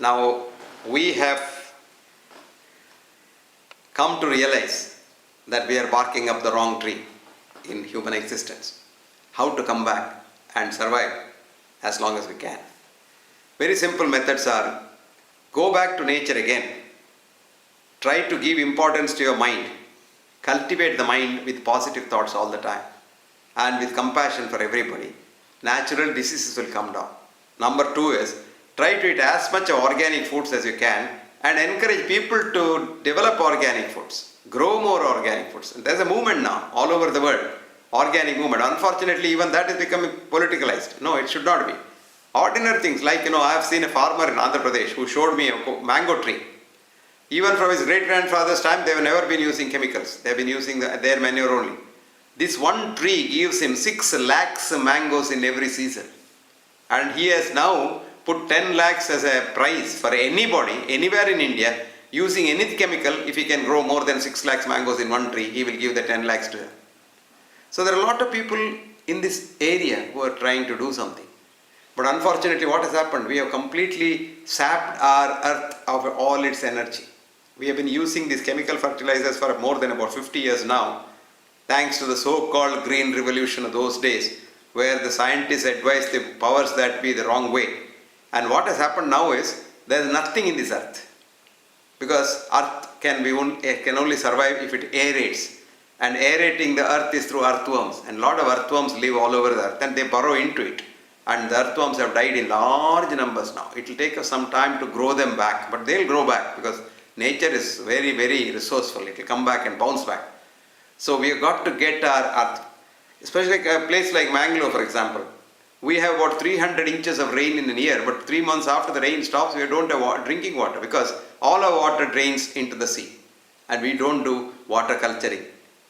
Now we have come to realize that we are barking up the wrong tree in human existence. How to come back and survive as long as we can. Very simple methods are: go back to nature again. Try to give importance to your mind. Cultivate the mind with positive thoughts all the time and with compassion for everybody. Natural diseases will come down. Number 2 is try to eat as much organic foods as you can and encourage people to develop organic foods. Grow more organic foods. And there's a movement now all over the world. Organic movement. Unfortunately, even that is becoming politicalized. No, it should not be. Ordinary things like, I have seen a farmer in Andhra Pradesh who showed me a mango tree. Even from his great-grandfather's time, they have never been using chemicals. They have been using their manure only. This one tree gives him 6 lakhs mangoes in every season. And he has now put 10 lakhs as a price for anybody, anywhere in India, using any chemical. If he can grow more than 6 lakhs mangoes in one tree, he will give the 10 lakhs to him. So there are a lot of people in this area who are trying to do something. But unfortunately, what has happened? We have completely sapped our earth of all its energy. We have been using these chemical fertilizers for more than about 50 years now, thanks to the so-called green revolution of those days, where the scientists advised the powers that be the wrong way. And what has happened now is, there is nothing in this earth. Because earth can only survive if it aerates. And aerating the earth is through earthworms. And a lot of earthworms live all over the earth and they burrow into it. And the earthworms have died in large numbers now. It will take us some time to grow them back, but they will grow back because nature is very, very resourceful. It will come back and bounce back. So we have got to get our earth, especially a place like Mangalore, for example. We have about 300 inches of rain in a year, but 3 months after the rain stops, we don't have drinking water because all our water drains into the sea. And we don't do water culturing.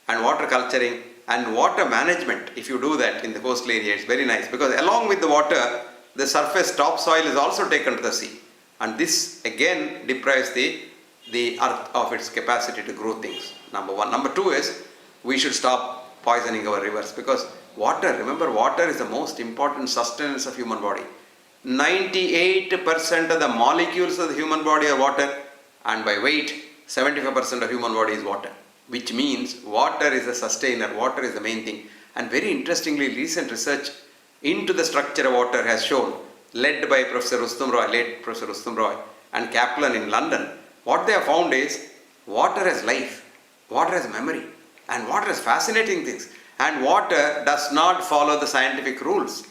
And water culturing and water management, if you do that in the coastal area, it's very nice because along with the water, the surface topsoil is also taken to the sea. And this again deprives the earth of its capacity to grow things. Number 1. Number 2 is we should stop poisoning our rivers because water, remember, water is the most important sustenance of human body. 98% of the molecules of the human body are water, and by weight, 75% of human body is water. Which means water is a sustainer, water is the main thing. And very interestingly, recent research into the structure of water has shown, led by Professor Rustom Roy, late Professor Rustom Roy, and Kaplan in London, what they have found is water has life, water has memory, and water has fascinating things. And water does not follow the scientific rules.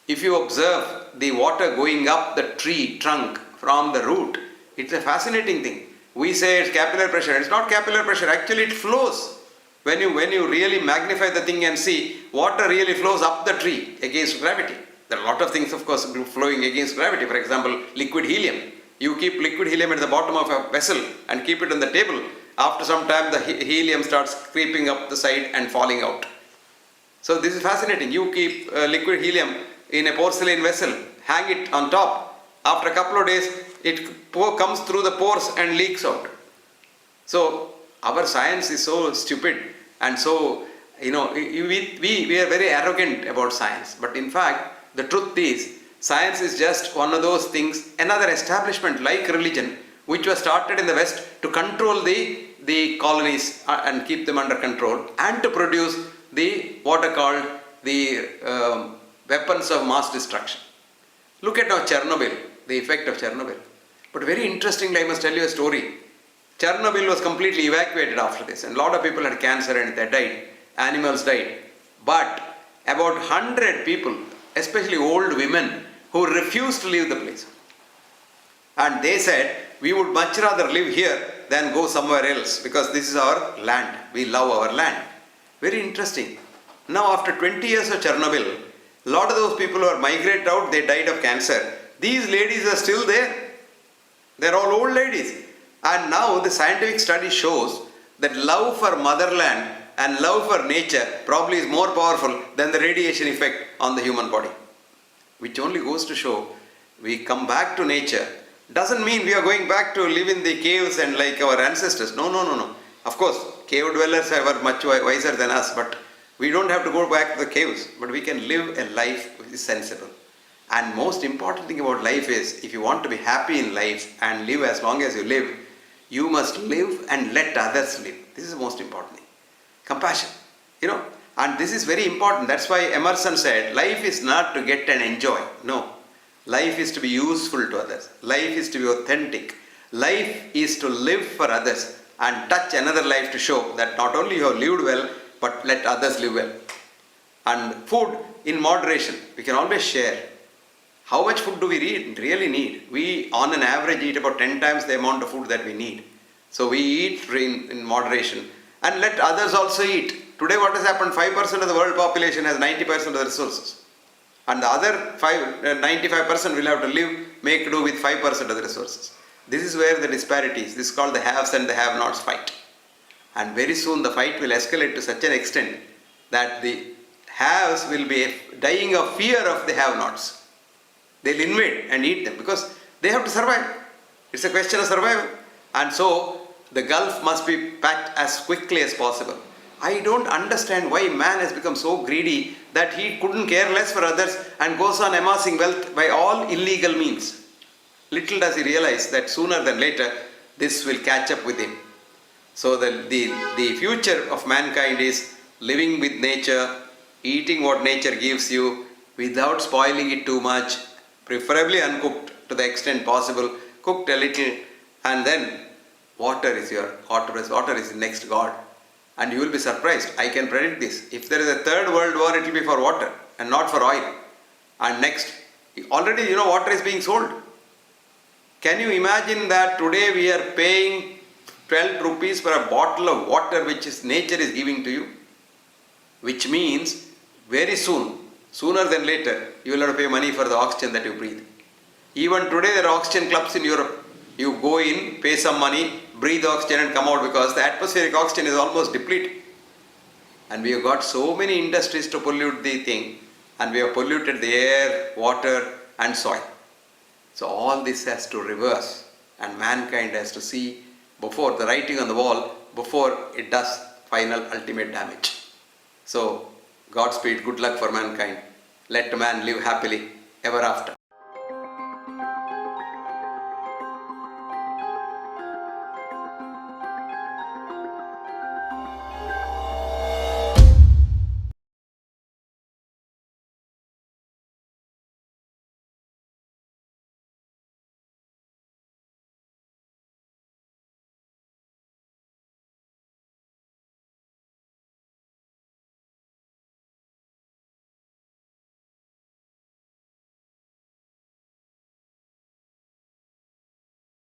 If you observe the water going up the tree trunk from the root, it's a fascinating thing. We say it's capillary pressure. It's not capillary pressure. Actually, it flows. When you really magnify the thing and see, water really flows up the tree against gravity. There are a lot of things, of course, flowing against gravity. For example, liquid helium. You keep liquid helium at the bottom of a vessel and keep it on the table. After some time, the helium starts creeping up the side and falling out. So this is fascinating. You keep liquid helium in a porcelain vessel, hang it on top. After a couple of days, it comes through the pores and leaks out. So our science is so stupid and so, we are very arrogant about science. But in fact, the truth is, science is just one of those things, another establishment like religion, which was started in the West to control the colonies and keep them under control and to produce what are called the weapons of mass destruction. Look at now Chernobyl, the effect of Chernobyl. But very interestingly, I must tell you a story. Chernobyl was completely evacuated after this, and a lot of people had cancer and they died. Animals died. But about 100 people, especially old women, who refused to leave the place. And they said, we would much rather live here than go somewhere else because this is our land. We love our land. Very interesting. Now after 20 years of Chernobyl, a lot of those people who are migrated out, they died of cancer. These ladies are still there. They're all old ladies. And now the scientific study shows that love for motherland and love for nature probably is more powerful than the radiation effect on the human body. Which only goes to show we come back to nature. Doesn't mean we are going back to live in the caves and like our ancestors. No. Of course, cave dwellers are much wiser than us, but we don't have to go back to the caves. But we can live a life which is sensible. And most important thing about life is, if you want to be happy in life and live as long as you live, you must live and let others live. This is the most important thing. Compassion. And this is very important. That's why Emerson said, life is not to get and enjoy. No. Life is to be useful to others. Life is to be authentic. Life is to live for others and touch another life to show that not only you have lived well, but let others live well. And food in moderation. We can always share. How much food do we really need? We, on an average, eat about 10 times the amount of food that we need. So we eat in moderation and let others also eat. Today what has happened, 5% of the world population has 90% of the resources. And the other 95% will have to make do with 5% of the resources. This is where the disparities, this is called the haves and the have-nots fight. And very soon the fight will escalate to such an extent that the haves will be dying of fear of the have-nots. They'll invade and eat them because they have to survive. It's a question of survival. And so the gulf must be packed as quickly as possible. I don't understand why man has become so greedy that he couldn't care less for others and goes on amassing wealth by all illegal means. Little does he realize that sooner than later this will catch up with him. So the future of mankind is living with nature, eating what nature gives you without spoiling it too much, preferably uncooked to the extent possible, cooked a little, and then water is the next God. And you will be surprised. I can predict this. If there is a third world war, it will be for water and not for oil. And next, already water is being sold. Can you imagine that today we are paying 12 rupees for a bottle of water which nature is giving to you? Which means very soon, sooner than later, you will have to pay money for the oxygen that you breathe. Even today there are oxygen clubs in Europe. You go in, pay some money, breathe oxygen and come out because the atmospheric oxygen is almost depleted. And we have got so many industries to pollute the thing, and we have polluted the air, water and soil. So all this has to reverse, and mankind has to see before the writing on the wall, before it does final ultimate damage. So Godspeed, good luck for mankind. Let man live happily ever after.